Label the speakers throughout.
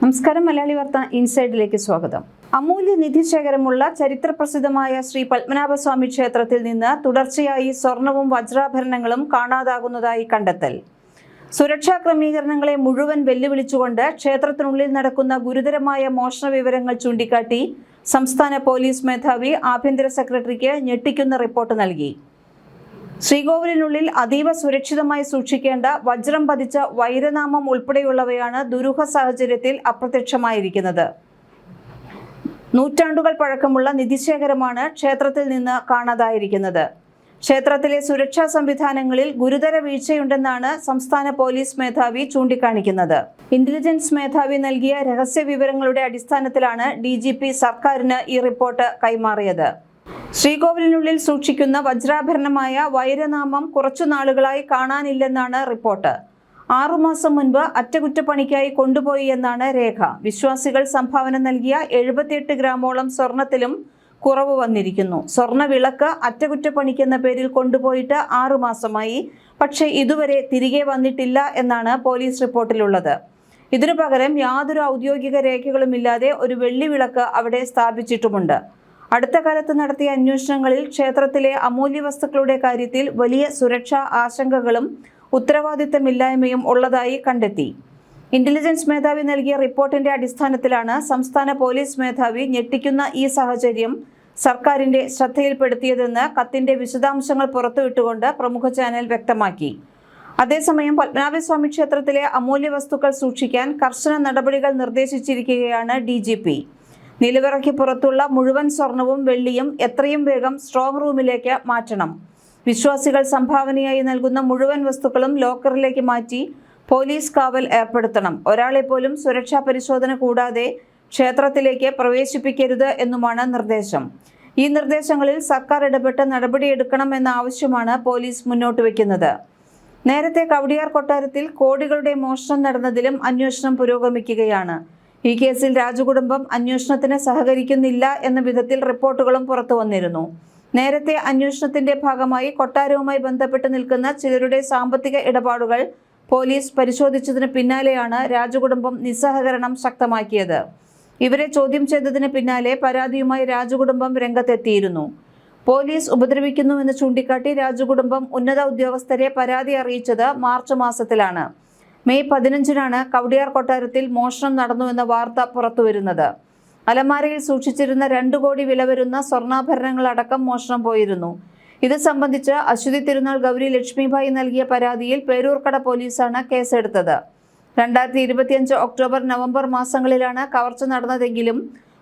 Speaker 1: നമസ്കാരം. മലയാളി വാർത്ത ഇൻസൈഡിലേക്ക് സ്വാഗതം. അമൂല്യ നിധിശേഖരമുള്ള ചരിത്രപ്രസിദ്ധമായ ശ്രീ പത്മനാഭസ്വാമി ക്ഷേത്രത്തിൽ നിന്ന് തുടർച്ചയായി സ്വർണവും വജ്രാഭരണങ്ങളും കാണാതാകുന്നതായി കണ്ടെത്തൽ. സുരക്ഷാ ക്രമീകരണങ്ങളെ മുഴുവൻ വെല്ലുവിളിച്ചുകൊണ്ട് ക്ഷേത്രത്തിനുള്ളിൽ നടക്കുന്ന ഗുരുതരമായ മോഷണ വിവരങ്ങൾ ചൂണ്ടിക്കാട്ടി സംസ്ഥാന പോലീസ് മേധാവി ആഭ്യന്തര സെക്രട്ടറിക്ക് ഞെട്ടിക്കുന്ന റിപ്പോർട്ട് നൽകി. ശ്രീകോവിലിനുള്ളിൽ അതീവ സുരക്ഷിതമായി സൂക്ഷിക്കേണ്ട വജ്രം പതിച്ച വൈരനാമം ഉൾപ്പെടെയുള്ളവയാണ് ദുരൂഹ സാഹചര്യത്തിൽ അപ്രത്യക്ഷമായിരിക്കുന്നത്. നൂറ്റാണ്ടുകൾ പഴക്കമുള്ള നിധിശേഖരമാണ് ക്ഷേത്രത്തിൽ നിന്ന് കാണാതായിരിക്കുന്നത്. ക്ഷേത്രത്തിലെ സുരക്ഷാ സംവിധാനങ്ങളിൽ ഗുരുതര വീഴ്ചയുണ്ടെന്നാണ് സംസ്ഥാന പോലീസ് മേധാവി ചൂണ്ടിക്കാണിക്കുന്നത്. ഇന്റലിജൻസ് മേധാവി നൽകിയ രഹസ്യ വിവരങ്ങളുടെ അടിസ്ഥാനത്തിലാണ് DGP സർക്കാരിന് ഈ റിപ്പോർട്ട് കൈമാറിയത്. ശ്രീകോവിലിനുള്ളിൽ സൂക്ഷിക്കുന്ന വജ്രാഭരണമായ വൈരനാമം കുറച്ചു നാളുകളായി കാണാനില്ലെന്നാണ് റിപ്പോർട്ട്. 6 മാസം മുൻപ് അറ്റകുറ്റപ്പണിക്കായി കൊണ്ടുപോയി എന്നാണ് രേഖ. വിശ്വാസികൾ സംഭാവന നൽകിയ 78 ഗ്രാമോളം സ്വർണത്തിലും കുറവ് വന്നിരിക്കുന്നു. സ്വർണ്ണ വിളക്ക് അറ്റകുറ്റപ്പണിക്കെന്ന പേരിൽ കൊണ്ടുപോയിട്ട് 6 മാസമായി. പക്ഷേ ഇതുവരെ തിരികെ വന്നിട്ടില്ല എന്നാണ് പോലീസ് റിപ്പോർട്ടിലുള്ളത്. ഇതിനു പകരം യാതൊരു ഔദ്യോഗിക രേഖകളുമില്ലാതെ ഒരു വെള്ളി വിളക്ക് അവിടെ സ്ഥാപിച്ചിട്ടുമുണ്ട്. അടുത്ത കാലത്ത് നടത്തിയ അന്വേഷണങ്ങളിൽ ക്ഷേത്രത്തിലെ അമൂല്യ വസ്തുക്കളുടെ കാര്യത്തിൽ വലിയ സുരക്ഷാ ആശങ്കകളും ഉത്തരവാദിത്തമില്ലായ്മയും ഉള്ളതായി കണ്ടെത്തി. ഇന്റലിജൻസ് മേധാവി നൽകിയ റിപ്പോർട്ടിന്റെ അടിസ്ഥാനത്തിലാണ് സംസ്ഥാന പോലീസ് മേധാവി ഞെട്ടിക്കുന്ന ഈ സാഹചര്യം സർക്കാരിന്റെ ശ്രദ്ധയിൽപ്പെടുത്തിയതെന്ന് കത്തിന്റെ വിശദാംശങ്ങൾ പുറത്തുവിട്ടുകൊണ്ട് പ്രമുഖ ചാനൽ വ്യക്തമാക്കി. അതേസമയം പത്മനാഭസ്വാമി ക്ഷേത്രത്തിലെ അമൂല്യ വസ്തുക്കൾ സൂക്ഷിക്കാൻ കർശന നടപടികൾ നിർദ്ദേശിച്ചിരിക്കുകയാണ് DGP. നിലവിറക്കി പുറത്തുള്ള മുഴുവൻ സ്വർണവും വെള്ളിയും എത്രയും വേഗം സ്ട്രോങ് റൂമിലേക്ക് മാറ്റണം. വിശ്വാസികൾ സംഭാവനയായി നൽകുന്ന മുഴുവൻ വസ്തുക്കളും ലോക്കറിലേക്ക് മാറ്റി പോലീസ് കാവൽ ഏർപ്പെടുത്തണം. ഒരാളെ പോലും സുരക്ഷാ പരിശോധന കൂടാതെ ക്ഷേത്രത്തിലേക്ക് പ്രവേശിപ്പിക്കരുത് എന്നുമാണ് നിർദ്ദേശം. ഈ നിർദ്ദേശങ്ങളിൽ സർക്കാർ ഇടപെട്ട് നടപടിയെടുക്കണമെന്ന ആവശ്യമാണ് പോലീസ് മുന്നോട്ട് വയ്ക്കുന്നത്. നേരത്തെ കവടിയാർ കൊട്ടാരത്തിൽ കോടികളുടെ മോഷണം നടന്നതിലും അന്വേഷണം പുരോഗമിക്കുകയാണ്. ഈ കേസിൽ രാജകുടുംബം അന്വേഷണത്തിന് സഹകരിക്കുന്നില്ല എന്ന വിധത്തിൽ റിപ്പോർട്ടുകളും പുറത്തു വന്നിരുന്നു. നേരത്തെ അന്വേഷണത്തിന്റെ ഭാഗമായി കൊട്ടാരവുമായി ബന്ധപ്പെട്ട് നിൽക്കുന്ന ചിലരുടെ സാമ്പത്തിക ഇടപാടുകൾ പോലീസ് പരിശോധിച്ചതിന് പിന്നാലെയാണ് രാജകുടുംബം നിസ്സഹകരണം ശക്തമാക്കിയത്. ഇവരെ ചോദ്യം ചെയ്തതിന് പിന്നാലെ പരാതിയുമായി രാജകുടുംബം രംഗത്തെത്തിയിരുന്നു. പോലീസ് ഉപദ്രവിക്കുന്നുവെന്ന് ചൂണ്ടിക്കാട്ടി രാജകുടുംബം ഉന്നത ഉദ്യോഗസ്ഥരെ പരാതി അറിയിച്ചത് മാർച്ച് മാസത്തിലാണ്. മെയ് 15-നാണ് കവടിയാർ കൊട്ടാരത്തിൽ മോഷണം നടന്നുവെന്ന വാർത്ത പുറത്തുവരുന്നത്. അലമാരയിൽ സൂക്ഷിച്ചിരുന്ന 2 കോടി വില വരുന്ന സ്വർണ്ണാഭരണങ്ങളടക്കം മോഷണം പോയിരുന്നു. ഇത് സംബന്ധിച്ച് അശ്വതി തിരുനാൾ ഗൗരി ലക്ഷ്മിഭായി നൽകിയ പരാതിയിൽ പേരൂർക്കട പോലീസാണ് കേസെടുത്തത്. 2025 ഒക്ടോബർ നവംബർ മാസങ്ങളിലാണ് കവർച്ച നടന്നതെങ്കിലും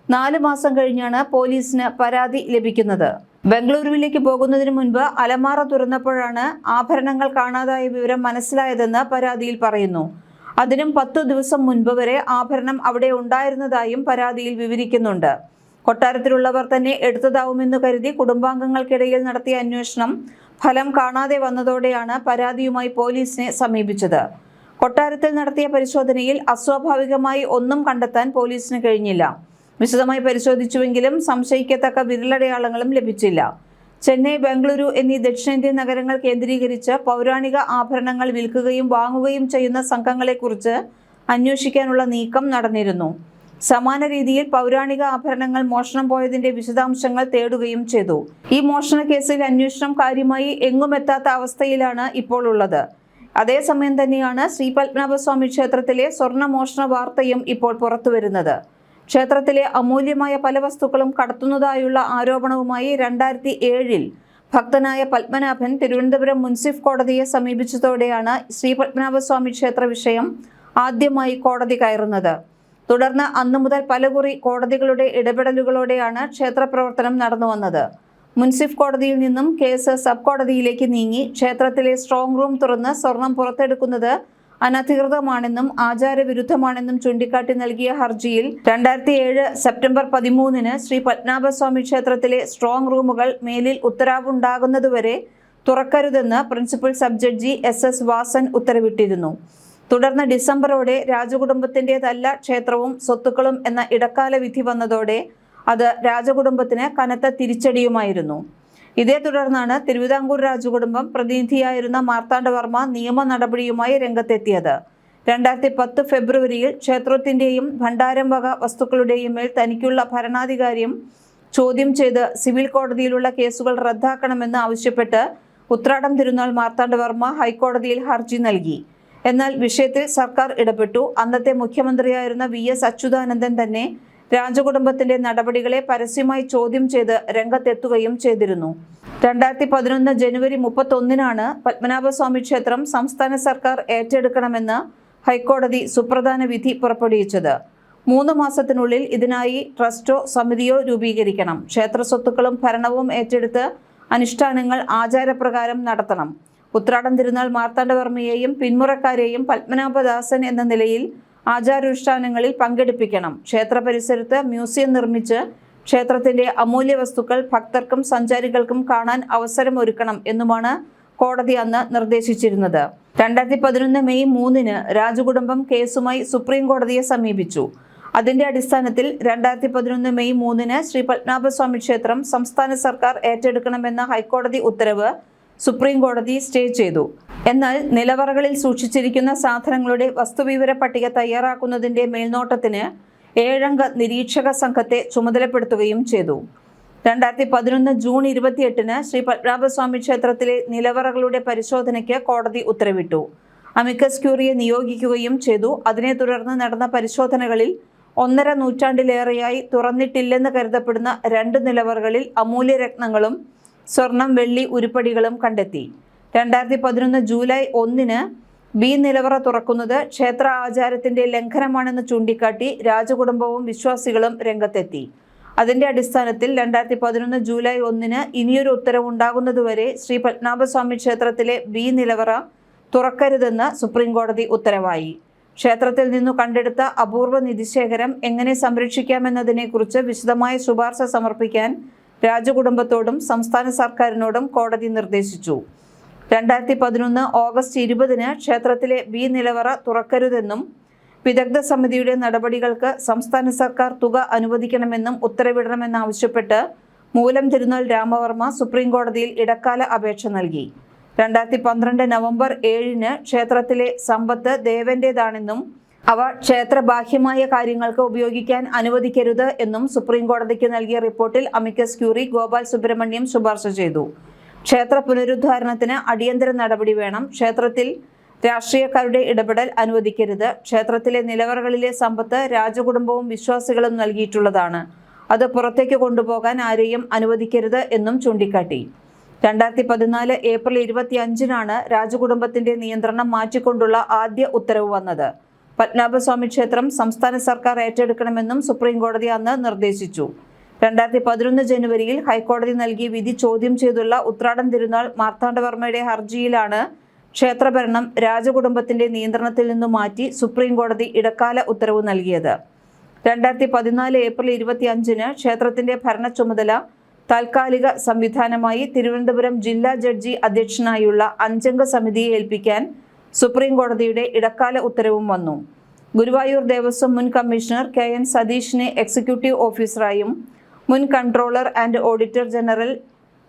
Speaker 1: 4 മാസം കഴിഞ്ഞാണ് പോലീസിന് പരാതി ലഭിക്കുന്നത്. ബംഗളൂരുവിലേക്ക് പോകുന്നതിന് മുൻപ് അലമാറ തുറന്നപ്പോഴാണ് ആഭരണങ്ങൾ കാണാതായ വിവരം മനസ്സിലായതെന്ന് പരാതിയിൽ പറയുന്നു. അതിനും 10 ദിവസം മുൻപ് വരെ ആഭരണം അവിടെ ഉണ്ടായിരുന്നതായും പരാതിയിൽ വിവരിക്കുന്നുണ്ട്. കൊട്ടാരത്തിലുള്ളവർ തന്നെ എടുത്തതാവുമെന്ന് കരുതി കുടുംബാംഗങ്ങൾക്കിടയിൽ നടത്തിയ അന്വേഷണം ഫലം കാണാതെ വന്നതോടെയാണ് പരാതിയുമായി പോലീസിനെ സമീപിച്ചത്. കൊട്ടാരത്തിൽ നടത്തിയ പരിശോധനയിൽ അസ്വാഭാവികമായി ഒന്നും കണ്ടെത്താൻ പോലീസിന് കഴിഞ്ഞില്ല. വിശദമായി പരിശോധിച്ചുവെങ്കിലും സംശയിക്കത്തക്ക വിരലടയാളങ്ങളും ലഭിച്ചില്ല. ചെന്നൈ, ബംഗളൂരു എന്നീ ദക്ഷിണേന്ത്യൻ നഗരങ്ങൾ കേന്ദ്രീകരിച്ച് പൗരാണിക ആഭരണങ്ങൾ വിൽക്കുകയും വാങ്ങുകയും ചെയ്യുന്ന സംഘങ്ങളെക്കുറിച്ച് അന്വേഷിക്കാനുള്ള നീക്കം നടന്നിരുന്നു. സമാന രീതിയിൽ പൗരാണിക ആഭരണങ്ങൾ മോഷണം പോയതിന്റെ വിശദാംശങ്ങൾ തേടുകയും ചെയ്തു. ഈ മോഷണ കേസിൽ അന്വേഷണം കാര്യമായി എങ്ങുമെത്താത്ത അവസ്ഥയിലാണ് ഇപ്പോൾ ഉള്ളത്. അതേസമയം തന്നെയാണ് ശ്രീ പത്മനാഭസ്വാമി ക്ഷേത്രത്തിലെ സ്വർണ്ണ മോഷണ വാർത്തയും ഇപ്പോൾ പുറത്തുവരുന്നത്. ക്ഷേത്രത്തിലെ അമൂല്യമായ പല വസ്തുക്കളും കടത്തുന്നതായുള്ള ആരോപണവുമായി 2007-ൽ ഭക്തനായ പത്മനാഭൻ തിരുവനന്തപുരം മുൻസിഫ് കോടതിയെ സമീപിച്ചതോടെയാണ് ശ്രീ പത്മനാഭസ്വാമി ക്ഷേത്ര വിഷയം ആദ്യമായി കോടതി കയറുന്നത്. തുടർന്ന് അന്നു മുതൽ പലകുറി കോടതികളുടെ ഇടപെടലുകളോടെയാണ് ക്ഷേത്ര പ്രവർത്തനം നടന്നു വന്നത്. മുൻസിഫ് കോടതിയിൽ നിന്നും കേസ് സബ് കോടതിയിലേക്ക് നീങ്ങി. ക്ഷേത്രത്തിലെ സ്ട്രോങ് റൂം തുറന്ന് സ്വർണം പുറത്തെടുക്കുന്നത് അനധികൃതമാണെന്നും ആചാരവിരുദ്ധമാണെന്നും ചൂണ്ടിക്കാട്ടി നൽകിയ ഹർജിയിൽ 2007 സെപ്റ്റംബർ 13-ന് ശ്രീ പത്മനാഭസ്വാമി ക്ഷേത്രത്തിലെ സ്ട്രോങ് റൂമുകൾ മേലിൽ ഉത്തരവുണ്ടാകുന്നതുവരെ തുറക്കരുതെന്ന് principal sub judge SS Vasan ഉത്തരവിട്ടിരുന്നു. തുടർന്ന് ഡിസംബറോടെ രാജകുടുംബത്തിൻ്റെതല്ല ക്ഷേത്രവും സ്വത്തുക്കളും എന്ന ഇടക്കാല വിധി വന്നതോടെ അത് രാജകുടുംബത്തിന് കനത്ത തിരിച്ചടിയുമായിരുന്നു. ഇതേ തുടർന്നാണ് തിരുവിതാംകൂർ രാജകുടുംബം പ്രതിനിധിയായിരുന്ന മാർത്താണ്ഡവർമ്മ നിയമ നടപടിയുമായി രംഗത്തെത്തിയത്. 2010 ഫെബ്രുവരിയിൽ ക്ഷേത്രത്തിന്റെയും ഭണ്ഡാരം വക വസ്തുക്കളുടെയും മേൽ തനിക്കുള്ള ഭരണാധികാരം ചോദ്യം ചെയ്ത് സിവിൽ കോടതിയിലുള്ള കേസുകൾ റദ്ദാക്കണമെന്ന് ആവശ്യപ്പെട്ട് ഉത്രാടം തിരുനാൾ മാർത്താണ്ഡവർമ്മ ഹൈക്കോടതിയിൽ ഹർജി നൽകി. എന്നാൽ വിഷയത്തിൽ സർക്കാർ ഇടപെട്ടു. അന്നത്തെ മുഖ്യമന്ത്രിയായിരുന്ന VS അച്യുതാനന്ദൻ തന്നെ രാജകുടുംബത്തിന്റെ നടപടികളെ പരസ്യമായി ചോദ്യം ചെയ്ത് രംഗത്തെത്തുകയും ചെയ്തിരുന്നു. 2011 ജനുവരി 31-നാണ് പത്മനാഭസ്വാമി ക്ഷേത്രം സംസ്ഥാന സർക്കാർ ഏറ്റെടുക്കണമെന്ന് ഹൈക്കോടതി സുപ്രധാന വിധി പുറപ്പെടുവിച്ചത്. 3 മാസത്തിനുള്ളിൽ ഇതിനായി ട്രസ്റ്റോ സമിതിയോ രൂപീകരിക്കണം. ക്ഷേത്ര സ്വത്തുക്കളും ഭരണവും ഏറ്റെടുത്ത് അനുഷ്ഠാനങ്ങൾ ആചാരപ്രകാരം നടത്തണം. ഉത്രാടം തിരുനാൾ മാർത്താണ്ഡവർമ്മയെയും പിന്മുറക്കാരെയും പത്മനാഭദാസൻ എന്ന നിലയിൽ ആചാരാനുഷ്ഠാനങ്ങളിൽ പങ്കെടുപ്പിക്കണം. ക്ഷേത്ര പരിസരത്ത് മ്യൂസിയം നിർമ്മിച്ച് ക്ഷേത്രത്തിന്റെ അമൂല്യ വസ്തുക്കൾ ഭക്തർക്കും സഞ്ചാരികൾക്കും കാണാൻ അവസരമൊരുക്കണം എന്നുമാണ് കോടതി അന്ന് നിർദ്ദേശിച്ചിരുന്നത്. 2011 മെയ് 3-ന് രാജകുടുംബം കേസുമായി സുപ്രീം കോടതിയെ സമീപിച്ചു. അതിന്റെ അടിസ്ഥാനത്തിൽ 2011 മെയ് 3-ന് ശ്രീ പത്മനാഭസ്വാമി ക്ഷേത്രം സംസ്ഥാന സർക്കാർ ഏറ്റെടുക്കണമെന്ന ഹൈക്കോടതി ഉത്തരവ് സുപ്രീം കോടതി സ്റ്റേ ചെയ്തു. എന്നാൽ നിലവറകളിൽ സൂക്ഷിച്ചിരിക്കുന്ന സാധനങ്ങളുടെ വസ്തുവിവര പട്ടിക തയ്യാറാക്കുന്നതിന്റെ മേൽനോട്ടത്തിന് 7-അംഗ നിരീക്ഷക സംഘത്തെ ചുമതലപ്പെടുത്തുകയും ചെയ്തു. 2011 ജൂൺ 28-ന് ശ്രീ പത്മനാഭസ്വാമി ക്ഷേത്രത്തിലെ നിലവറകളുടെ പരിശോധനയ്ക്ക് കോടതി ഉത്തരവിട്ടു. അമിക്കസ് ക്യൂറിയെ നിയോഗിക്കുകയും ചെയ്തു. അതിനെ തുടർന്ന് നടന്ന പരിശോധനകളിൽ 1.5 നൂറ്റാണ്ടിലേറെയായി തുറന്നിട്ടില്ലെന്ന് കരുതപ്പെടുന്ന 2 നിലവറകളിൽ അമൂല്യരത്നങ്ങളും സ്വർണം, വെള്ളി ഉരുപ്പടികളും കണ്ടെത്തി. 2011 ജൂലൈ 1-ന് ബി നിലവറ തുറക്കുന്നത് ക്ഷേത്ര ആചാരത്തിന്റെ ലംഘനമാണെന്ന് ചൂണ്ടിക്കാട്ടി രാജകുടുംബവും വിശ്വാസികളും രംഗത്തെത്തി. അതിന്റെ അടിസ്ഥാനത്തിൽ 2011 ജൂലൈ 1-ന് ഇനിയൊരു ഉത്തരവുണ്ടാകുന്നതുവരെ ശ്രീ പത്മനാഭസ്വാമി ക്ഷേത്രത്തിലെ ബി നിലവറ തുറക്കരുതെന്ന് സുപ്രീം കോടതി ഉത്തരവായി. ക്ഷേത്രത്തിൽ നിന്നു കണ്ടെടുത്ത അപൂർവ നിധിശേഖരം എങ്ങനെ സംരക്ഷിക്കാമെന്നതിനെക്കുറിച്ച് വിശദമായ ശുപാർശ സമർപ്പിക്കാൻ രാജകുടുംബത്തോടും സംസ്ഥാന സർക്കാരിനോടും കോടതി നിർദ്ദേശിച്ചു. 2011 ഓഗസ്റ്റ് 20-ന് ക്ഷേത്രത്തിലെ ബി നിലവറ തുറക്കരുതെന്നും വിദഗ്ധ സമിതിയുടെ നടപടികൾക്ക് സംസ്ഥാന സർക്കാർ തുക അനുവദിക്കണമെന്നും ഉത്തരവിടണമെന്നാവശ്യപ്പെട്ട് മൂലം തിരുനാൾ രാമവർമ്മ സുപ്രീം കോടതിയിൽ ഇടക്കാല അപേക്ഷ നൽകി. 2012 നവംബർ 7-ന് ക്ഷേത്രത്തിലെ സമ്പത്ത് ദേവന്റേതാണെന്നും അവ ക്ഷേത്ര ബാഹ്യമായ കാര്യങ്ങൾക്ക് ഉപയോഗിക്കാൻ അനുവദിക്കരുത് എന്നും സുപ്രീം കോടതിക്ക് നൽകിയ റിപ്പോർട്ടിൽ അമിക്കസ് ക്യൂറി ഗോപാൽ സുബ്രഹ്മണ്യം ശുപാർശ ചെയ്തു. ക്ഷേത്ര പുനരുദ്ധാരണത്തിന് അടിയന്തര നടപടി വേണം. ക്ഷേത്രത്തിൽ രാഷ്ട്രീയക്കാരുടെ ഇടപെടൽ അനുവദിക്കരുത്. ക്ഷേത്രത്തിലെ നിലവറകളിലെ സമ്പത്ത് രാജകുടുംബവും വിശ്വാസികളും നൽകിയിട്ടുള്ളതാണ്. അത് പുറത്തേക്ക് കൊണ്ടുപോകാൻ ആരെയും അനുവദിക്കരുത് എന്നും ചൂണ്ടിക്കാട്ടി. 2014 ഏപ്രിൽ 25-നാണ് രാജകുടുംബത്തിന്റെ നിയന്ത്രണം മാറ്റിക്കൊണ്ടുള്ള ആദ്യ ഉത്തരവ് വന്നത്. പത്മനാഭസ്വാമി ക്ഷേത്രം സംസ്ഥാന സർക്കാർ ഏറ്റെടുക്കണമെന്നും സുപ്രീം കോടതി അന്ന് നിർദ്ദേശിച്ചു. 2011 ജനുവരിയിൽ ഹൈക്കോടതി നൽകിയ വിധി ചോദ്യം ചെയ്തുള്ള ഉത്രാടം തിരുനാൾ മാർത്താണ്ഡവർമ്മയുടെ ഹർജിയിലാണ് ക്ഷേത്രഭരണം രാജകുടുംബത്തിന്റെ നിയന്ത്രണത്തിൽ നിന്നു മാറ്റി സുപ്രീം കോടതി ഇടക്കാല ഉത്തരവ് നൽകിയത്. 2014 ഏപ്രിൽ 25-ന് ക്ഷേത്രത്തിന്റെ ഭരണ ചുമതല താൽക്കാലിക സംവിധാനമായി തിരുവനന്തപുരം ജില്ലാ ജഡ്ജി അധ്യക്ഷനായുള്ള 5-അംഗ സമിതിയെ ഏൽപ്പിക്കാൻ സുപ്രീം കോടതിയുടെ ഇടക്കാല ഉത്തരവും വന്നു. ഗുരുവായൂർ ദേവസ്വം മുൻ കമ്മീഷണർ KN സതീഷിനെ എക്സിക്യൂട്ടീവ് ഓഫീസറായും മുൻ controller and auditor general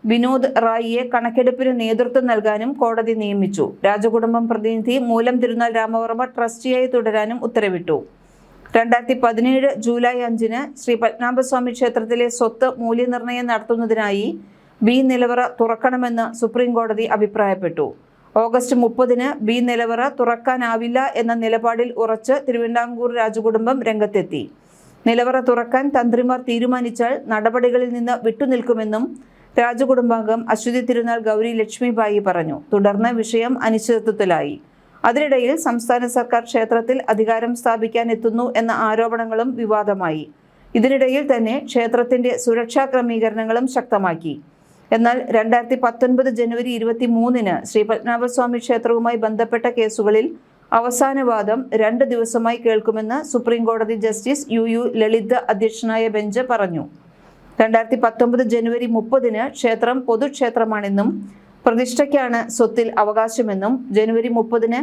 Speaker 1: Vinod റായിയെ കണക്കെടുപ്പിന് നേതൃത്വം നൽകാനും കോടതി നിയമിച്ചു. രാജകുടുംബം പ്രതിനിധി മൂലം തിരുനാൾ രാമവർമ്മ ട്രസ്റ്റിയായി തുടരാനും ഉത്തരവിട്ടു. 2017 ജൂലൈ 5-ന് ശ്രീ പത്മനാഭസ്വാമി ക്ഷേത്രത്തിലെ സ്വത്ത് മൂല്യനിർണ്ണയം നടത്തുന്നതിനായി ബി നിലവറ തുറക്കണമെന്ന് സുപ്രീം കോടതി അഭിപ്രായപ്പെട്ടു. ഓഗസ്റ്റ് 30-ന് ബി നിലവറ തുറക്കാനാവില്ല എന്ന നിലപാടിൽ ഉറച്ച് തിരുവിതാംകൂർ രാജകുടുംബം രംഗത്തെത്തി. നിലവറ തുറക്കാൻ തന്ത്രിമാർ തീരുമാനിച്ചാൽ നടപടികളിൽ നിന്ന് വിട്ടുനിൽക്കുമെന്നും രാജകുടുംബാംഗം അശ്വതി തിരുനാൾ ഗൗരി ലക്ഷ്മിബായി പറഞ്ഞു. തുടർന്ന് വിഷയം അനിശ്ചിതത്വത്തിലായി. അതിനിടയിൽ സംസ്ഥാന സർക്കാർ ക്ഷേത്രത്തിൽ അധികാരം സ്ഥാപിക്കാൻ എത്തുന്നു എന്ന ആരോപണങ്ങളും വിവാദമായി. ഇതിനിടയിൽ തന്നെ ക്ഷേത്രത്തിന്റെ സുരക്ഷാ ക്രമീകരണങ്ങളും ശക്തമാക്കി. എന്നാൽ 2019 ജനുവരി 23-ന് ശ്രീ പത്മനാഭസ്വാമി ക്ഷേത്രവുമായി ബന്ധപ്പെട്ട കേസുകളിൽ അവസാന വാദം 2 ദിവസമായി കേൾക്കുമെന്ന് സുപ്രീം കോടതി ജസ്റ്റിസ് UU ലളിത് അധ്യക്ഷനായ ബെഞ്ച് പറഞ്ഞു. 2019 ജനുവരി 30-ന് ക്ഷേത്രം പൊതുക്ഷേത്രമാണെന്നും പ്രതിഷ്ഠയ്ക്കാണ് സ്വത്തിൽ അവകാശമെന്നും ജനുവരി 30-ന്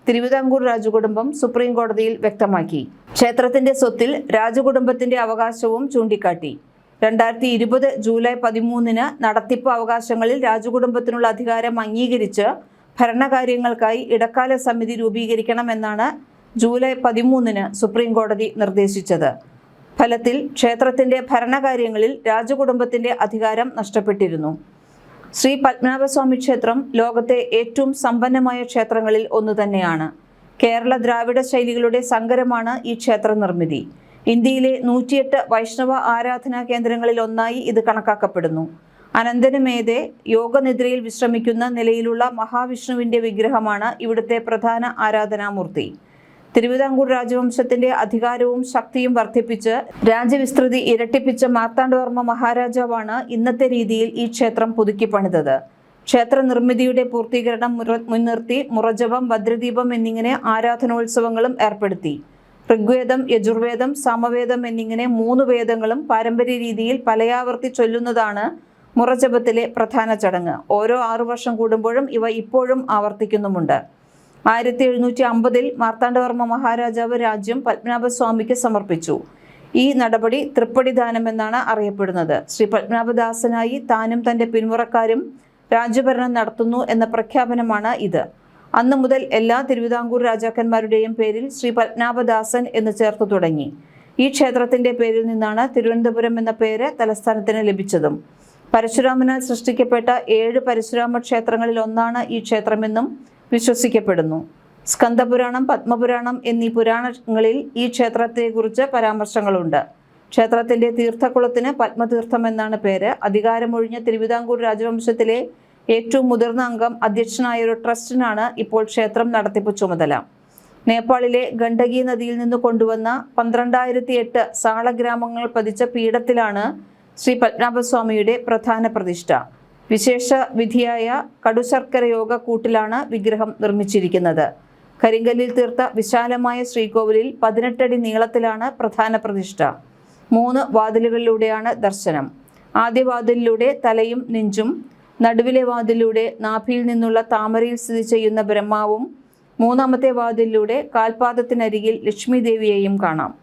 Speaker 1: തിരുവിതാംകൂർ രാജകുടുംബം സുപ്രീം കോടതിയിൽ വ്യക്തമാക്കി. ക്ഷേത്രത്തിന്റെ സ്വത്തിൽ രാജകുടുംബത്തിന്റെ അവകാശവും ചൂണ്ടിക്കാട്ടി. 2020 ജൂലൈ 13-ന് നടത്തിപ്പ് അവകാശങ്ങളിൽ രാജകുടുംബത്തിനുള്ള അധികാരം അംഗീകരിച്ച് ഭരണകാര്യങ്ങൾക്കായി ഇടക്കാല സമിതി രൂപീകരിക്കണമെന്നാണ് ജൂലൈ 13 സുപ്രീം കോടതി നിർദ്ദേശിച്ചത്. ഫലത്തിൽ ക്ഷേത്രത്തിന്റെ ഭരണകാര്യങ്ങളിൽ രാജകുടുംബത്തിന്റെ അധികാരം നഷ്ടപ്പെട്ടിരുന്നു. ശ്രീ പത്മനാഭസ്വാമി ക്ഷേത്രം ലോകത്തെ ഏറ്റവും സമ്പന്നമായ ക്ഷേത്രങ്ങളിൽ ഒന്ന് തന്നെയാണ്. കേരള ദ്രാവിഡ ശൈലികളുടെ സങ്കരമാണ് ഈ ക്ഷേത്ര നിർമ്മിതി. ഇന്ത്യയിലെ 108 വൈഷ്ണവ ആരാധനാ കേന്ദ്രങ്ങളിൽ ഒന്നായി ഇത് കണക്കാക്കപ്പെടുന്നു. അനന്തനമേതെ യോഗനിദ്രയിൽ വിശ്രമിക്കുന്ന നിലയിലുള്ള മഹാവിഷ്ണുവിന്റെ വിഗ്രഹമാണ് ഇവിടുത്തെ പ്രധാന ആരാധനാമൂർത്തി. തിരുവിതാംകൂർ രാജവംശത്തിന്റെ അധികാരവും ശക്തിയും വർദ്ധിപ്പിച്ച് രാജ്യവിസ്തൃതി ഇരട്ടിപ്പിച്ച മാർത്താണ്ഡവർമ്മ മഹാരാജാവാണ് ഇന്നത്തെ രീതിയിൽ ഈ ക്ഷേത്രം പുതുക്കി പണിതത്. ക്ഷേത്ര നിർമ്മിതിയുടെ പൂർത്തീകരണം മുൻനിർത്തി മുറജപം, ഭദ്രദീപം എന്നിങ്ങനെ ആരാധനോത്സവങ്ങളും ഏർപ്പെടുത്തി. ഋഗ്വേദം, യജുർവേദം, സാമവേദം എന്നിങ്ങനെ 3 വേദങ്ങളും പാരമ്പര്യ രീതിയിൽ പലയാവർത്തി ചൊല്ലുന്നതാണ് മുറജപത്തിലെ പ്രധാന ചടങ്ങ്. ഓരോ 6 വർഷം കൂടുമ്പോഴും ഇവ ഇപ്പോഴും ആവർത്തിക്കുന്നുമുണ്ട്. 1750 മാർത്താണ്ഡവർമ്മ മഹാരാജാവ് രാജ്യം പത്മനാഭസ്വാമിക്ക് സമർപ്പിച്ചു. ഈ നടപടി തൃപ്പടിദാനം എന്നാണ് അറിയപ്പെടുന്നത്. ശ്രീ പത്മനാഭദാസനായി താനും തൻ്റെ പിന്മുറക്കാരും രാജ്യഭരണം നടത്തുന്നു എന്ന പ്രഖ്യാപനമാണ് ഇത്. അന്നു മുതൽ എല്ലാ തിരുവിതാംകൂർ രാജാക്കന്മാരുടെയും പേരിൽ ശ്രീ പത്മനാഭദാസൻ എന്ന് ചേർത്തു തുടങ്ങി. ഈ ക്ഷേത്രത്തിന്റെ പേരിൽ നിന്നാണ് തിരുവനന്തപുരം എന്ന പേര് തലസ്ഥാനത്തിന് ലഭിച്ചതും. പരശുരാമനാൽ സൃഷ്ടിക്കപ്പെട്ട 7 പരശുരാമ ക്ഷേത്രങ്ങളിൽ ഒന്നാണ് ഈ ക്ഷേത്രമെന്നും വിശ്വസിക്കപ്പെടുന്നു. സ്കന്ദപുരാണം, പത്മപുരാണം എന്നീ പുരാണങ്ങളിൽ ഈ ക്ഷേത്രത്തെക്കുറിച്ച് പരാമർശങ്ങളുണ്ട്. ക്ഷേത്രത്തിന്റെ തീർത്ഥക്കുളത്തിന് പത്മതീർത്ഥം എന്നാണ് പേര്. അധികാരമൊഴിഞ്ഞ തിരുവിതാംകൂർ രാജവംശത്തിലെ ഏറ്റവും മുതിർന്ന അംഗം അധ്യക്ഷനായ ഒരു ട്രസ്റ്റിനാണ് ഇപ്പോൾ ക്ഷേത്രം നടത്തിപ്പ് ചുമതല. നേപ്പാളിലെ ഗണ്ഡകി നദിയിൽ നിന്ന് കൊണ്ടുവന്ന 12,008 സാളഗ്രാമങ്ങൾ പതിച്ച പീഠത്തിലാണ് ശ്രീ പത്മനാഭസ്വാമിയുടെ പ്രധാന പ്രതിഷ്ഠ. വിശേഷ വിധിയായ കടുശർക്കര യോഗ കൂട്ടിലാണ് വിഗ്രഹം നിർമ്മിച്ചിരിക്കുന്നത്. കരിങ്കല്ലിൽ തീർത്ത വിശാലമായ ശ്രീകോവിലിൽ 18 അടി നീളത്തിലാണ് പ്രധാന പ്രതിഷ്ഠ. 3 വാതിലുകളിലൂടെയാണ് ദർശനം. ആദ്യ വാതിലിലൂടെ തലയും നെഞ്ചും, നടുവിലെ വാതിലിലൂടെ നാഭിയിൽ നിന്നുള്ള താമരയിൽ സ്ഥിതി ചെയ്യുന്ന ബ്രഹ്മാവും, 3ാമത്തെ വാതിലിലൂടെ കാൽപാദത്തിനരികിൽ ലക്ഷ്മി ദേവിയെയും കാണാം.